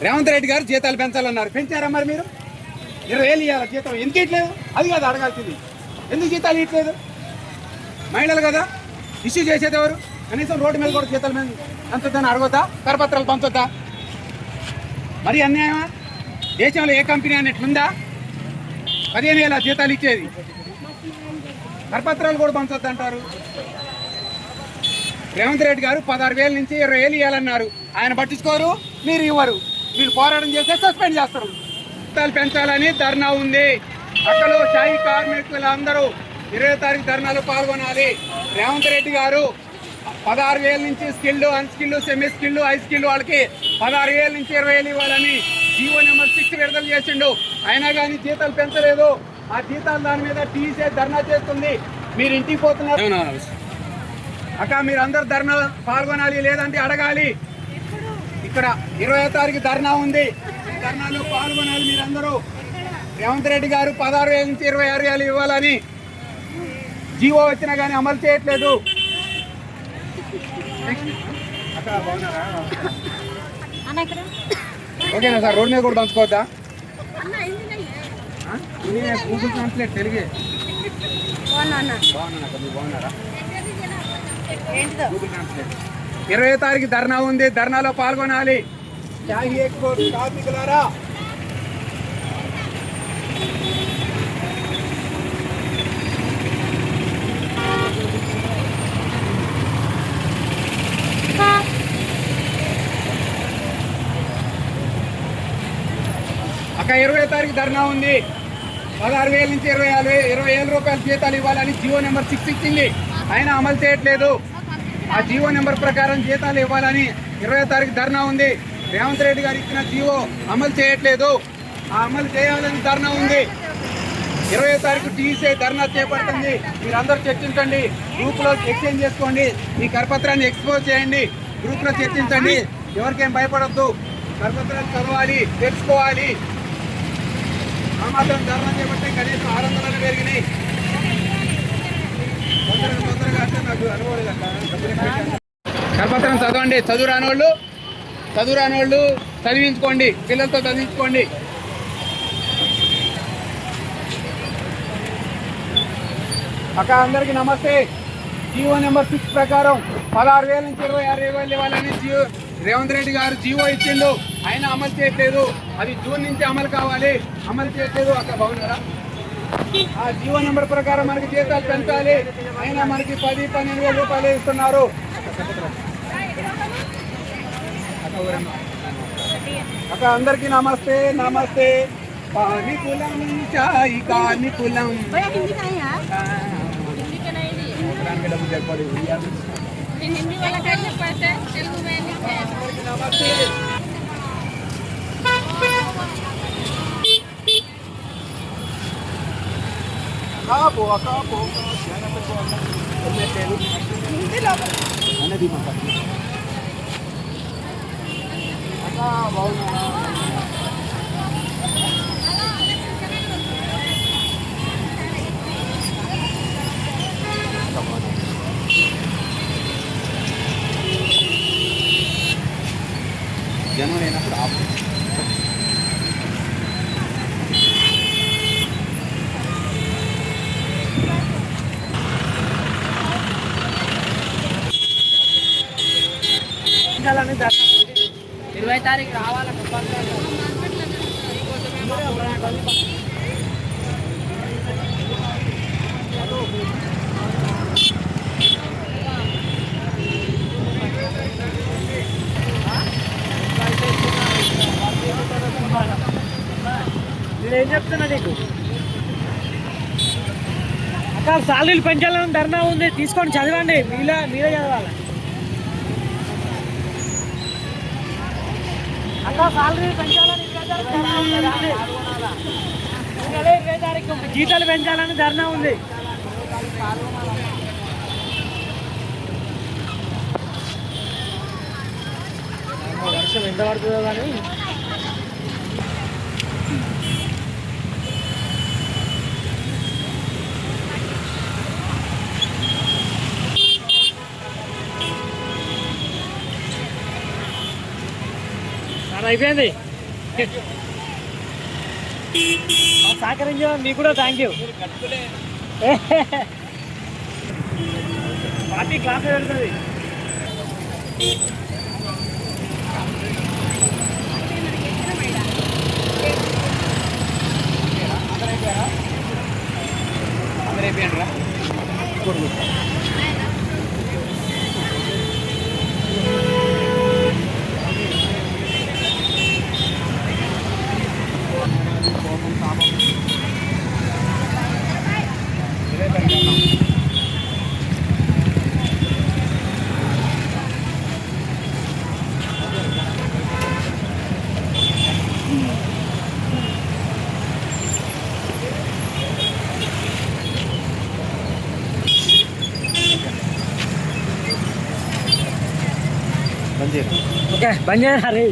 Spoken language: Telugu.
రేవంత్ రెడ్డి గారు జీతాలు పెంచాలన్నారు, పెంచారా మరి మీరు? 20,000 ఇవ్వాలి జీతం, ఎందుకు ఇట్లేదు? అది కాదు అడగాల్సింది, ఎందుకు జీతాలు ఇట్లేదు? మహిళలు కదా ఇష్యూ చేసేది ఎవరు? కనీసం రోడ్డు మీద కూడా జీతాలు పెంచొద్దని అడగొద్దా? కరపత్రాలు పంచొద్దా? మరి అన్యాయమా? దేశంలో ఏ కంపెనీ అన్నట్లుందా? 15,000 జీతాలు ఇచ్చేది, కరపత్రాలు కూడా పంచొద్దంటారు. రేవంత్ రెడ్డి గారు 16,000 నుంచి 20,000 ఇవ్వాలన్నారు, ఆయన పట్టించుకోరు, మీరు ఇవ్వరు. మీరు పోరాటం చేస్తే సస్పెండ్ చేస్తారు. జీతాలు పెంచాలని ధర్నా ఉంది. అక్కడ షాయి కార్మికులు అందరూ 20వ తారీఖు ధర్నాలో పాల్గొనాలి. రేవంత్ రెడ్డి గారు 16,000 నుంచి skilled, unskilled, semi skilled, high skilled వాళ్ళకి 16,000 నుంచి 20,000 ఇవ్వాలని జీవో నెంబర్ 6 విడుదల చేసిండు. అయినా కానీ జీతాలు పెంచలేదు. ఆ జీతాలు దాని మీద టీసీ ధర్నా చేస్తుంది. మీరు ఇంటికి పోతున్నారు అక్క, మీరు అందరు ధర్నా పాల్గొనాలి, లేదంటే అడగాలి. ఇక్కడ 20వ తారీఖు ధర్నా ఉంది, ధర్నాలో పాల్గొనాలి మీరందరూ. రేవంత్ రెడ్డి గారు 16,000 నుంచి 26,000 ఇవ్వాలని జీవో వచ్చినా కానీ అమలు చేయట్లేదు. ఓకేనా సార్? రోడ్ మీద కూడా పంచుకోవద్దా? గూగుల్ ట్రాన్స్లేట్ తెలుగే బాగున్నారా? 20వ తారీఖు ధర్నా ఉంది, ధర్నాలో పాల్గొనాలి. కార్మికులారా అక్క, 20వ తారీఖు ధర్నా ఉంది. 16,000 నుంచి 20,000 రూపాయలు జీతాలు ఇవ్వాలని జీవో నెంబర్ 6 ఇచ్చింది, ఆయన అమలు చేయట్లేదు. ఆ జీవో నెంబర్ ప్రకారం జీతాలు ఇవ్వాలని 20వ తారీఖు ధర్నా ఉంది. రేవంత్ రెడ్డి గారు ఇచ్చిన జీవో అమలు చేయట్లేదు, ఆ అమలు చేయాలని ధర్నా ఉంది. 20వ తారీఖు టీసీ ధర్నా చేపడుతుంది. మీరందరూ చర్చించండి, గ్రూప్లో ఎక్స్చేంజ్ చేసుకోండి, ఈ కరపత్రాన్ని ఎక్స్పోజ్ చేయండి, గ్రూప్లో చర్చించండి. ఎవరికేం భయపడద్దు, కరపత్రాలు చదవాలి, తెలుసుకోవాలి. ఆ మాత్రం ధర్నా చేపట్టే కనీసం 600 పెరిగినాయి. తొందరగా అంటే నాకు అనుభవం. కరపత్రం చదవండి, చదువు రాని వాళ్ళు చదివించుకోండి, పిల్లలతో చదివించుకోండి. అక్క, అందరికీ నమస్తే. జీవో నెంబర్ 6 ప్రకారం 16,000 నుంచి 26,000 ఇవ్వాలని రేవంత్ రెడ్డి గారు జీవో ఇచ్చిండు, ఆయన అమలు చేయట్లేదు. అది జూన్ నుంచి అమలు కావాలి, అమలు చేయట్లేదు. అక్క బాగున్నారా? ఆ జీవో నెంబర్ ప్రకారం మనకి జీతాలు పెంచాలి, అయినా మనకి 10-12,000 రూపాయలు ఇస్తున్నారు. అక్క, అందరికీ నమస్తే. కార్మికులం చాయ్ కార్మికులం. జనం లేనప్పుడు ఆపు. పెంచాలని 20వ తారీఖు రావాలని నేనేం చెప్తున్నా నీకు అక్క, సాలరీలు పెంచాలని ధర్నా ఉంది, తీసుకొని చదవండి, మీరే చదవాలి. అక్క, సాలరీలు పెంచాలని 20 తారీఖు జీతాలు పెంచాలని ధర్నా ఉంది. వర్షం ఎంత పడుతుందో కానీ అయిపోయింది. సహకరించా మీకు కూడా థ్యాంక్ యూ. పార్టీ క్లాస్ వెళ్తుంది. అందరూ అయిపోయాను రా. ఓకే బంద్ చేయాలి.